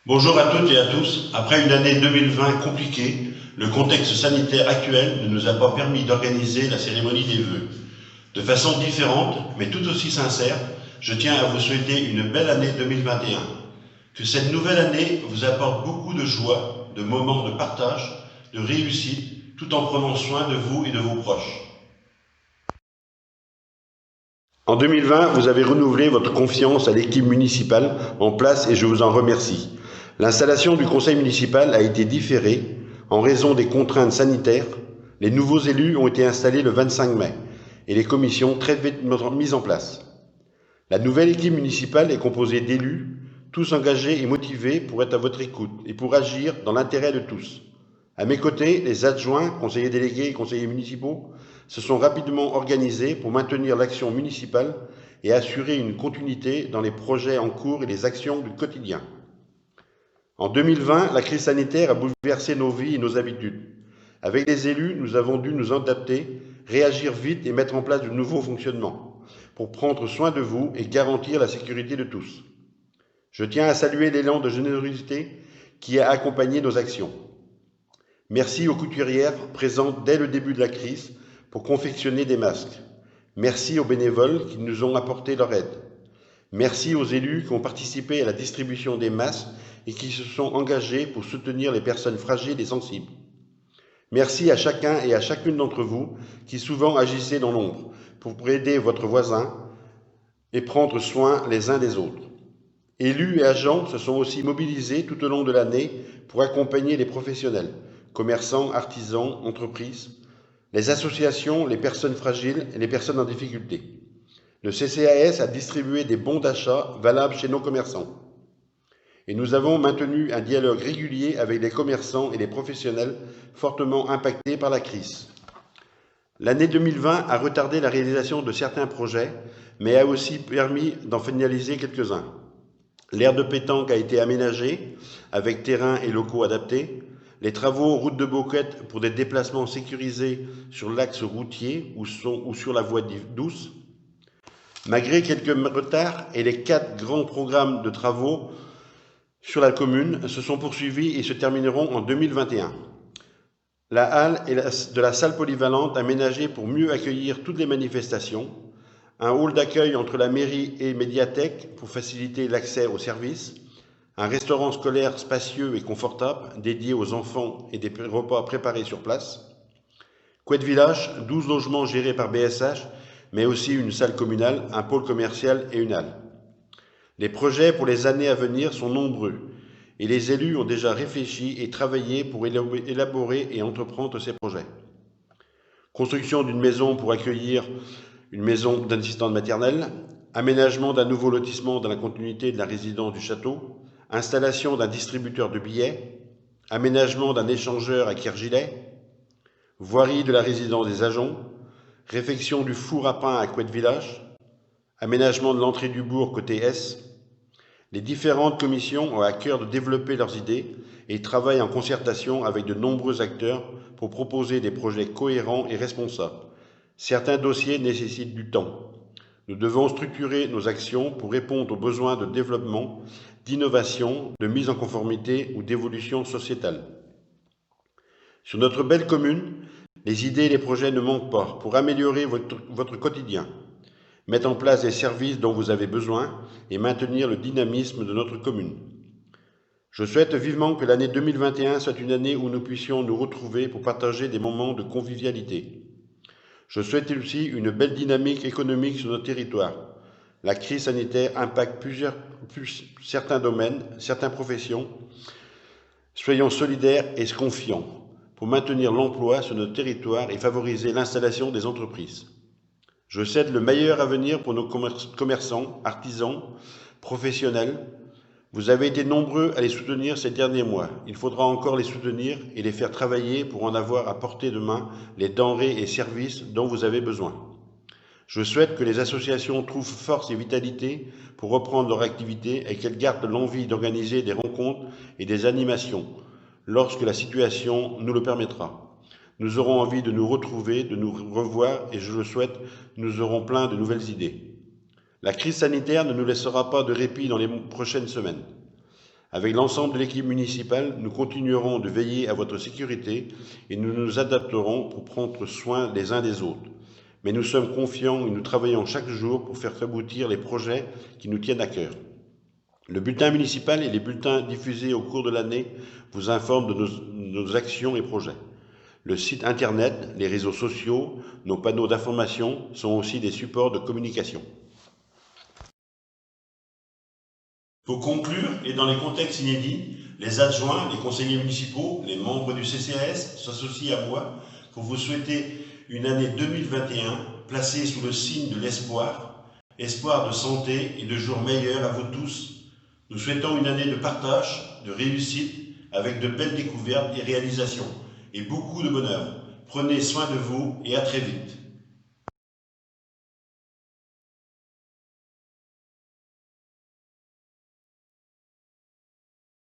Bonjour à toutes et à tous. Après une année 2020 compliquée, le contexte sanitaire actuel ne nous a pas permis d'organiser la cérémonie des vœux. De façon différente, mais tout aussi sincère, je tiens à vous souhaiter une belle année 2021. Que cette nouvelle année vous apporte beaucoup de joie, de moments de partage, de réussite, tout en prenant soin de vous et de vos proches. En 2020, vous avez renouvelé votre confiance à l'équipe municipale en place et je vous en remercie. L'installation du conseil municipal a été différée en raison des contraintes sanitaires. Les nouveaux élus ont été installés le 25 mai et les commissions très vite mises en place. La nouvelle équipe municipale est composée d'élus, tous engagés et motivés pour être à votre écoute et pour agir dans l'intérêt de tous. À mes côtés, les adjoints, conseillers délégués et conseillers municipaux se sont rapidement organisés pour maintenir l'action municipale et assurer une continuité dans les projets en cours et les actions du quotidien. En 2020, la crise sanitaire a bouleversé nos vies et nos habitudes. Avec les élus, nous avons dû nous adapter, réagir vite et mettre en place de nouveaux fonctionnements pour prendre soin de vous et garantir la sécurité de tous. Je tiens à saluer l'élan de générosité qui a accompagné nos actions. Merci aux couturières présentes dès le début de la crise pour confectionner des masques. Merci aux bénévoles qui nous ont apporté leur aide. Merci aux élus qui ont participé à la distribution des masques et qui se sont engagés pour soutenir les personnes fragiles et sensibles. Merci à chacun et à chacune d'entre vous qui souvent agissez dans l'ombre pour aider votre voisin et prendre soin les uns des autres. Élus et agents se sont aussi mobilisés tout au long de l'année pour accompagner les professionnels, commerçants, artisans, entreprises, les associations, les personnes fragiles et les personnes en difficulté. Le CCAS a distribué des bons d'achat valables chez nos commerçants. Et nous avons maintenu un dialogue régulier avec les commerçants et les professionnels fortement impactés par la crise. L'année 2020 a retardé la réalisation de certains projets, mais a aussi permis d'en finaliser quelques-uns. L'aire de pétanque a été aménagée avec terrain et locaux adaptés. Les travaux route de Boquette pour des déplacements sécurisés sur l'axe routier ou sur la voie douce. Malgré quelques retards et les 4 grands programmes de travaux sur la commune se sont poursuivis et se termineront en 2021. La halle de la salle polyvalente aménagée pour mieux accueillir toutes les manifestations. Un hall d'accueil entre la mairie et médiathèque pour faciliter l'accès aux services, un restaurant scolaire spacieux et confortable dédié aux enfants et des repas préparés sur place. Couette Village, 12 logements gérés par BSH, mais aussi une salle communale, un pôle commercial et une halle. Les projets pour les années à venir sont nombreux et les élus ont déjà réfléchi et travaillé pour élaborer et entreprendre ces projets. Construction d'une maison pour accueillir une maison d'assistante maternelle, aménagement d'un nouveau lotissement dans la continuité de la résidence du château, installation d'un distributeur de billets, aménagement d'un échangeur à Kergilet, voirie de la résidence des agents, réfection du four à pain à Couette Village, aménagement de l'entrée du bourg côté S. Les différentes commissions ont à cœur de développer leurs idées et travaillent en concertation avec de nombreux acteurs pour proposer des projets cohérents et responsables. Certains dossiers nécessitent du temps. Nous devons structurer nos actions pour répondre aux besoins de développement, d'innovation, de mise en conformité ou d'évolution sociétale. Sur notre belle commune, les idées et les projets ne manquent pas pour améliorer votre quotidien, mettre en place les services dont vous avez besoin et maintenir le dynamisme de notre commune. Je souhaite vivement que l'année 2021 soit une année où nous puissions nous retrouver pour partager des moments de convivialité. Je souhaite aussi une belle dynamique économique sur notre territoire. La crise sanitaire impacte certains domaines, certaines professions. Soyons solidaires et confiants pour maintenir l'emploi sur notre territoire et favoriser l'installation des entreprises. Je souhaite le meilleur avenir pour nos commerçants, artisans, professionnels. Vous avez été nombreux à les soutenir ces derniers mois. Il faudra encore les soutenir et les faire travailler pour en avoir à portée de main les denrées et services dont vous avez besoin. Je souhaite que les associations trouvent force et vitalité pour reprendre leur activité et qu'elles gardent l'envie d'organiser des rencontres et des animations lorsque la situation nous le permettra. Nous aurons envie de nous retrouver, de nous revoir et je le souhaite, nous aurons plein de nouvelles idées. La crise sanitaire ne nous laissera pas de répit dans les prochaines semaines. Avec l'ensemble de l'équipe municipale, nous continuerons de veiller à votre sécurité et nous nous adapterons pour prendre soin les uns des autres. Mais nous sommes confiants et nous travaillons chaque jour pour faire aboutir les projets qui nous tiennent à cœur. Le bulletin municipal et les bulletins diffusés au cours de l'année vous informent de nos actions et projets. Le site internet, les réseaux sociaux, nos panneaux d'information sont aussi des supports de communication. Pour conclure, et dans les contextes inédits, les adjoints, les conseillers municipaux, les membres du CCAS s'associent à moi pour vous souhaiter une année 2021 placée sous le signe de l'espoir, espoir de santé et de jours meilleurs à vous tous. Nous souhaitons une année de partage, de réussite, avec de belles découvertes et réalisations, et beaucoup de bonheur. Prenez soin de vous et à très vite.